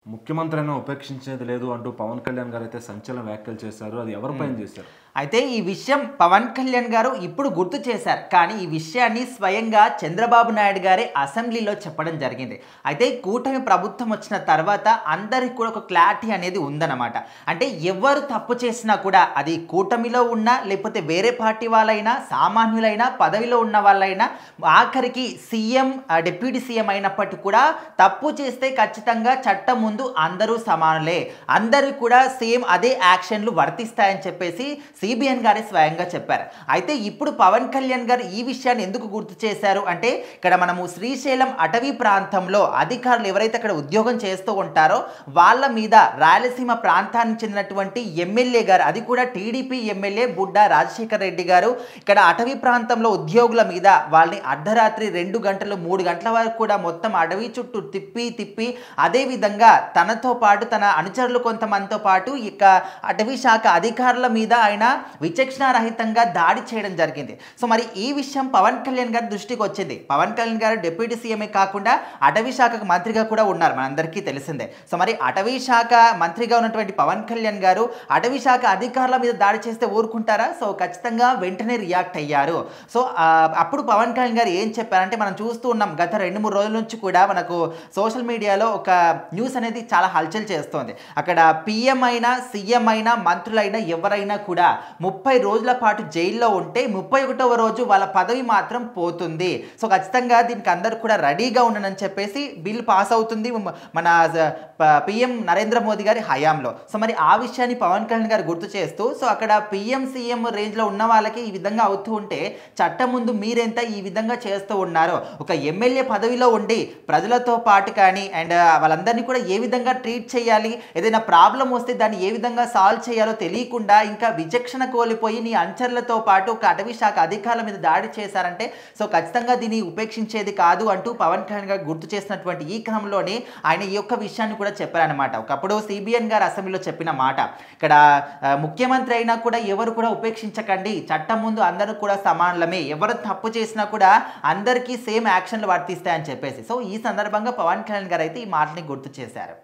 ముఖ్యమంత్రిని ఉపేక్షించేది లేదు అంటూ పవన్ కళ్యాణ్ గారు అయితే సంచలన వ్యాఖ్యలు చేశారు. అది ఎవరిపైన చేశారు? అయితే ఈ విషయం పవన్ కళ్యాణ్ గారు ఇప్పుడు గుర్తు చేశారు. కానీ ఈ విషయాన్ని స్వయంగా చంద్రబాబు నాయుడు గారే అసెంబ్లీలో చెప్పడం జరిగింది. అయితే కూటమి ప్రభుత్వం వచ్చిన తర్వాత అందరికి కూడా ఒక క్లారిటీ అనేది ఉందన్నమాట. అంటే ఎవరు తప్పు చేసినా కూడా అది కూటమిలో ఉన్నా లేకపోతే వేరే పార్టీ వాళ్ళైనా సామాన్యులైనా పదవిలో ఉన్న వాళ్ళైనా ఆఖరికి సీఎం డిప్యూటీ సీఎం అయినప్పటికీ కూడా తప్పు చేస్తే ఖచ్చితంగా చట్టం ముందు అందరూ సమానులే, అందరూ కూడా సేమ్ అదే యాక్షన్లు వర్తిస్తాయని చెప్పేసి సిబిఎన్ గారే స్వయంగా చెప్పారు. అయితే ఇప్పుడు పవన్ కళ్యాణ్ గారు ఈ విషయాన్ని ఎందుకు గుర్తు చేశారు అంటే, ఇక్కడ మనము శ్రీశైలం అటవీ ప్రాంతంలో అధికారులు ఎవరైతే అక్కడ ఉద్యోగం చేస్తూ ఉంటారో వాళ్ళ మీద రాయలసీమ ప్రాంతానికి చెందినటువంటి ఎమ్మెల్యే గారు, అది కూడా టీడీపీ ఎమ్మెల్యే బుడ్డా రాజశేఖర్ రెడ్డి గారు ఇక్కడ అటవీ ప్రాంతంలో ఉద్యోగుల మీద వాళ్ళని అర్ధరాత్రి 2 గంటలు 3 గంటల వరకు కూడా మొత్తం అడవి చుట్టూ తిప్పి అదేవిధంగా తనతో పాటు తన అనుచరులు కొంతమందితో పాటు ఇక అటవీ శాఖ అధికారుల మీద ఆయన విచక్షణారహితంగా దాడి చేయడం జరిగింది. సో మరి ఈ విషయం పవన్ కళ్యాణ్ గారి దృష్టికి వచ్చింది. పవన్ కళ్యాణ్ గారు డిప్యూటీ సీఎంఏ కాకుండా అటవీ శాఖకు మంత్రిగా కూడా ఉన్నారు, మనందరికీ తెలిసిందే. సో మరి అటవీ శాఖ మంత్రిగా ఉన్నటువంటి పవన్ కళ్యాణ్ గారు అటవీ శాఖ అధికారుల మీద దాడి చేస్తే ఊరుకుంటారా? సో ఖచ్చితంగా వెంటనే రియాక్ట్ అయ్యారు. సో అప్పుడు పవన్ కళ్యాణ్ గారు ఏం చెప్పారంటే, మనం చూస్తూ ఉన్నాం గత 2-3 రోజుల నుంచి కూడా మనకు సోషల్ మీడియాలో ఒక న్యూస్ అనేది చాలా హల్చల్ చేస్తోంది. అక్కడ పిఎం అయినా సీఎం అయినా మంత్రులైనా ఎవరైనా కూడా 30 రోజుల పాటు జైల్లో ఉంటే 31వ రోజు వాళ్ళ పదవి మాత్రం పోతుంది. సో ఖచ్చితంగా దీనికి అందరూ కూడా రెడీగా ఉండనని చెప్పేసి బిల్ పాస్ అవుతుంది మన పిఎం నరేంద్ర మోదీ గారి హయాంలో. సో మరి ఆ విషయాన్ని పవన్ కళ్యాణ్ గారు గుర్తు చేస్తూ, సో అక్కడ పిఎం సీఎం రేంజ్లో ఉన్న వాళ్ళకి ఈ విధంగా అవుతూ ఉంటే చట్టం ముందు మీరెంత ఈ విధంగా చేస్తూ ఉన్నారో, ఒక ఎమ్మెల్యే పదవిలో ఉండి ప్రజలతో పాటు కానీ అండ్ వాళ్ళందరినీ కూడా ఏ విధంగా ట్రీట్ చేయాలి, ఏదైనా ప్రాబ్లం వస్తే దాన్ని ఏ విధంగా సాల్వ్ చేయాలో తెలియకుండా ఇంకా విచక్షణ కోల్పోయి నీ అనుచరులతో పాటు ఒక అటవీ శాఖ అధికారుల మీద దాడి చేశారంటే సో ఖచ్చితంగా దీన్ని ఉపేక్షించేది కాదు అంటూ పవన్ కళ్యాణ్ గారు గుర్తు చేసినటువంటి ఈ క్రమంలోనే ఆయన ఈ యొక్క విషయాన్ని కూడా చెప్పారనమాట. ఒకప్పుడు సిబిఎన్ గారు అసెంబ్లీలో చెప్పిన మాట, ఇక్కడ ముఖ్యమంత్రి అయినా కూడా ఎవరు కూడా ఉపేక్షించకండి, చట్టం ముందు అందరూ కూడా సమానులమే, ఎవరు తప్పు చేసినా కూడా అందరికీ సేమ్ యాక్షన్లు వర్తిస్తాయని చెప్పేసి. సో ఈ సందర్భంగా పవన్ కళ్యాణ్ గారు అయితే ఈ మాటని గుర్తు చేశారు.